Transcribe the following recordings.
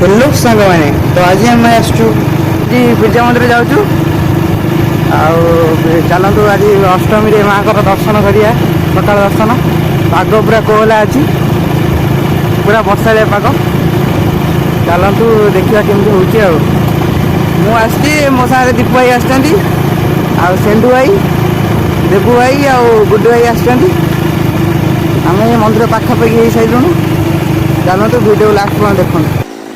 Hello सांग मैंने तो आज आम आसचु बिरजा मंदिर जाऊँ चलतु आज अष्टमी माँ को दर्शन करिया सका दर्शन पाग पूरा कोहला अच्छी पूरा बर्षाड़िया पाग चलतु देखा केमती होती मो सारे दीपू भाई आसेंडू भाई देबू भाई आ गुड्डू भाई आम मंदिर पाखापाखि हो सारूँ चलतु वीडियो लास्ट पॉइंट देखो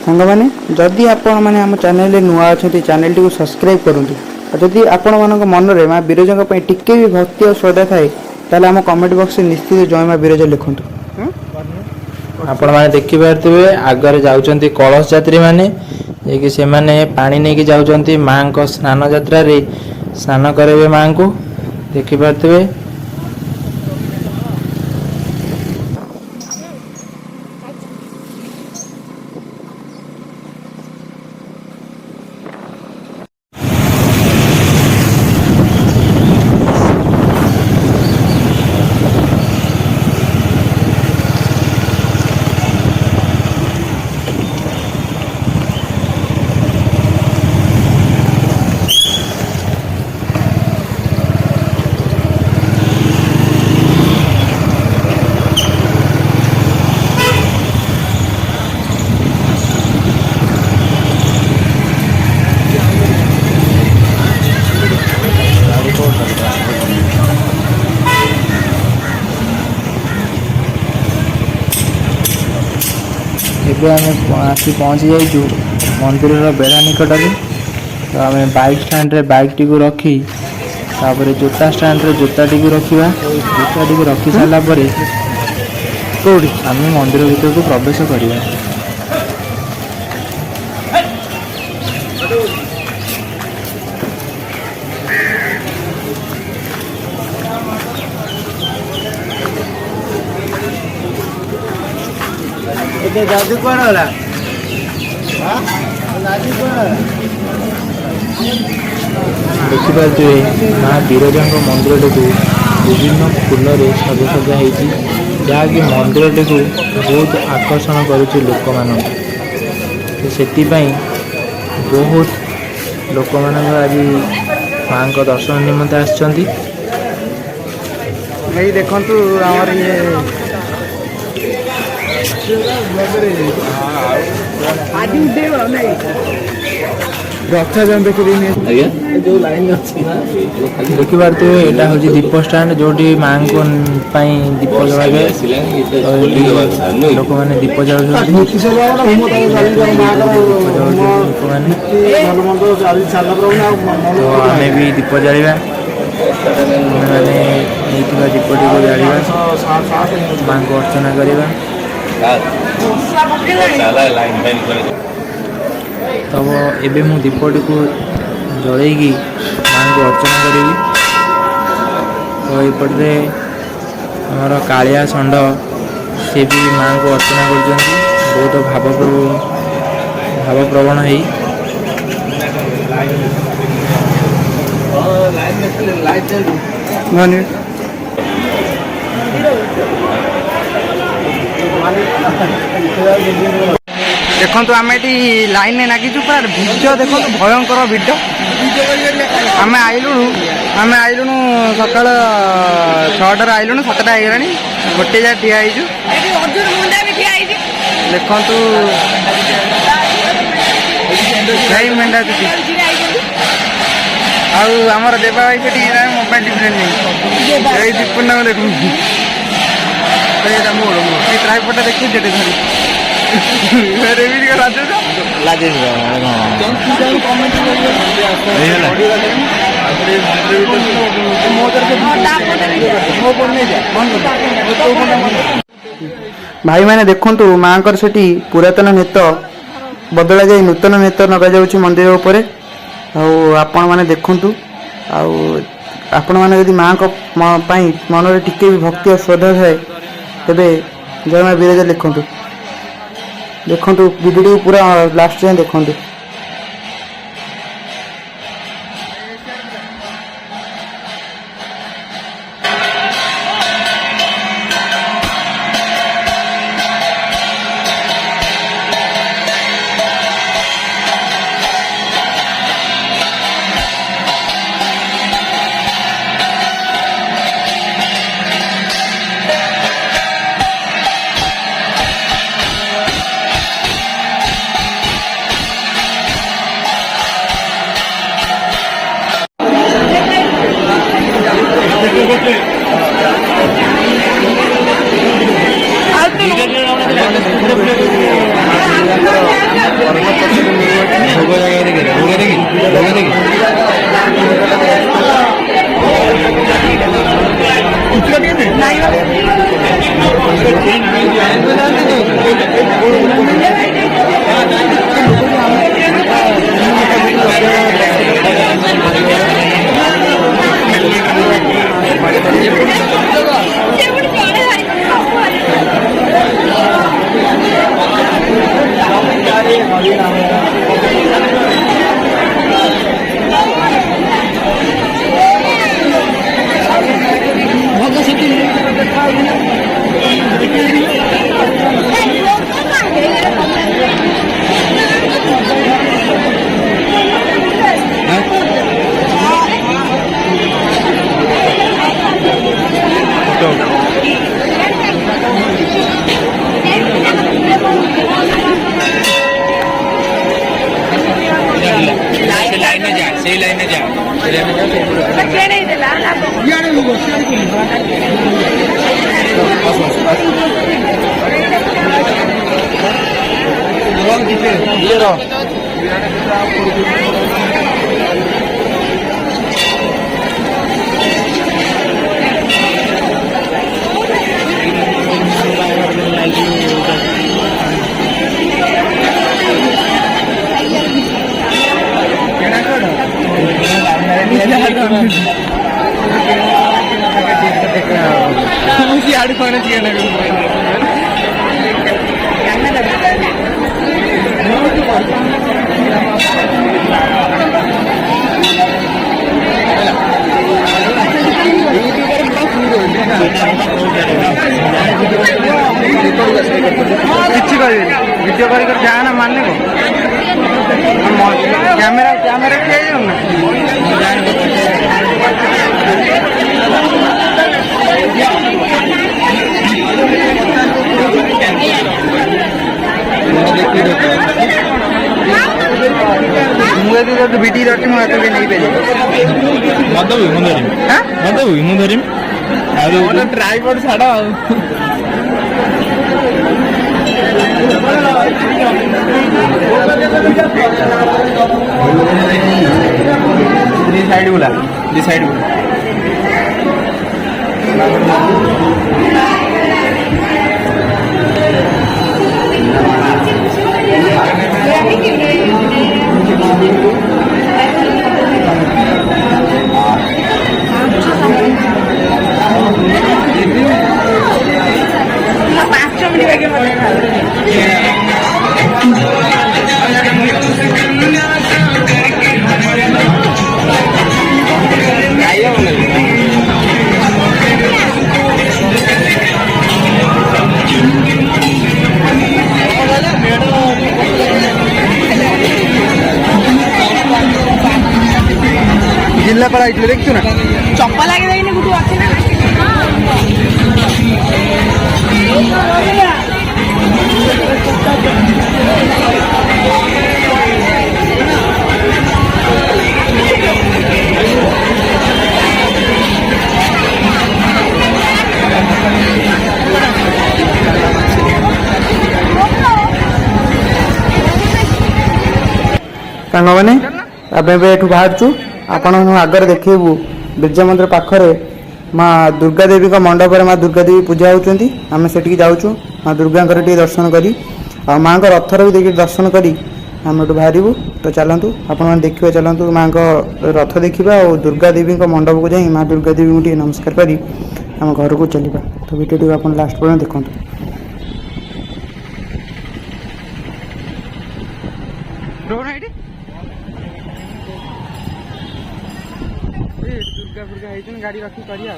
सांग मैंने जदि आपण मैंने आम चैनल नुआ अच्छा चैनल टी सब्सक्राइब करूँ जदि आपण मान मन में माँ बिरजा टिके भी भक्ति और श्रद्धा थाए ताले आम कमेंट बॉक्स में निश्चित जय माँ बिरजा लिखुँ आपण माने देखि पारथिबे आगरे जाउचंती कलश यात्री माने जेकि से माने पानी नेकी जाउचंती मां को स्नान यात्रा रे स्नान करेबे मां को देखि पारथिबे। ଏବେ ଆମେ ଆସି ପହଞ୍ଚି ଯାଇଛୁ ମନ୍ଦିରର ବେଢ଼ା ନିକଟରେ। ତ ଆମେ ବାଇକ୍ ଷ୍ଟାଣ୍ଡରେ ବାଇକ୍ଟିକୁ ରଖି ତାପରେ ଜୋତା ଷ୍ଟାଣ୍ଡରେ ଜୋତାଟିକୁ ରଖିବା। ଜୋତାଟିକୁ ରଖି ସାରିଲା ପରେ କେଉଁଠି ଆମେ ମନ୍ଦିର ଭିତରକୁ ପ୍ରବେଶ କରିବା। जादू कौन होला देखिपे माँ बिरजा मंदिर टी विभिन्न फूल सजसजा होती जहाँकि मंदिर टी बहुत आकर्षण करुच्च लोक मान से बहुत लोक मान आज माँ को दर्शन निमंते आसछंती। देखु आमर ये रक्षा देखिए देखिपारे यहाँ हूँ दीप स्टाण्ड जो माँ को दीप जलाइबे लोक मैंने दीप जलाऊँ तो आम भी दीप जलिया मैंने दीपटी को जाड़ा माँ को अर्चना करवा। तब एबे मु दीपटी को जलैकी माँ को अर्चना करी। तो यपटे आमर कालिया षंड से भी माँ को अर्चना कर बहुत भावप्रवण है। देखो आम ये लाइन में नागिचु पूरा भिड़ देखो भयंकर भिड़ आम आइलुणु सका 6टार आइलुणु 7टा हो गोटे जगह ठिया देखु मेढा चुटी आमर देवा भाई से मोबाइल टिप्रे नहीं दीपूर्णा देखु ट्राइपटा देखिए धरी भाई मैंने देखु माँ से पुरातन नेत बदला जाए नूतन नेत नगा जाऊँच मंदिर उपर आपण मैंने देखु आपण मैंने यदि माँ को मन में टिके भी भक्ति और श्रद्धा थाए तेरे जय माँ बिरजा लिखु देखु वीडियो पूरा लास्ट जाए देखु। କିଛି କରିବେନି ଭିଡ଼ିଓ କରି ଯାଏ ନା ମାନେ କ୍ୟାମେରା କ୍ୟାମେରା କିଏ ନା ମୁଁ ଯଦି ଭିଡ଼ିଓ ଧରିଛି ମୁଁ ହାତ ନେଇପାରିବି ମୁଁ ଧରିବି ଆଉ ଟ୍ରାଇପଡ୍ ଛାଡ଼ ଆଉ साइड बोला साइड बोला जिल्लापाल आइले देखछु ना चप्पा लागि दैनि गुटु अछि ना साଙ୍ଗमाने आबे एठू बाहरचु आपण आगे देखू बिरजा मंदिर पाखरे माँ दुर्गा देवी का मंडप माँ दुर्गा देवी पूजा होती आम से जाऊँ माँ दुर्गा दर्शन करी माँ को रथर भी देखिए दर्शन करी आम एठू बाहर तो चलतु आपण देखिए चलतु माँ को रथ देखा और दुर्गा देवी मंडप को जाई माँ दुर्गा देवी को नमस्कार करी आम घर को चलवा तो वीडियो आप लास्ट पर्यटन देखते दुर्गा फुर्गा गाड़ी रखी करिया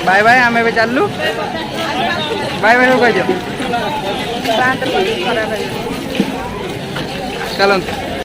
बाय बाय आम ए चलू बाय बाय सब कह चलते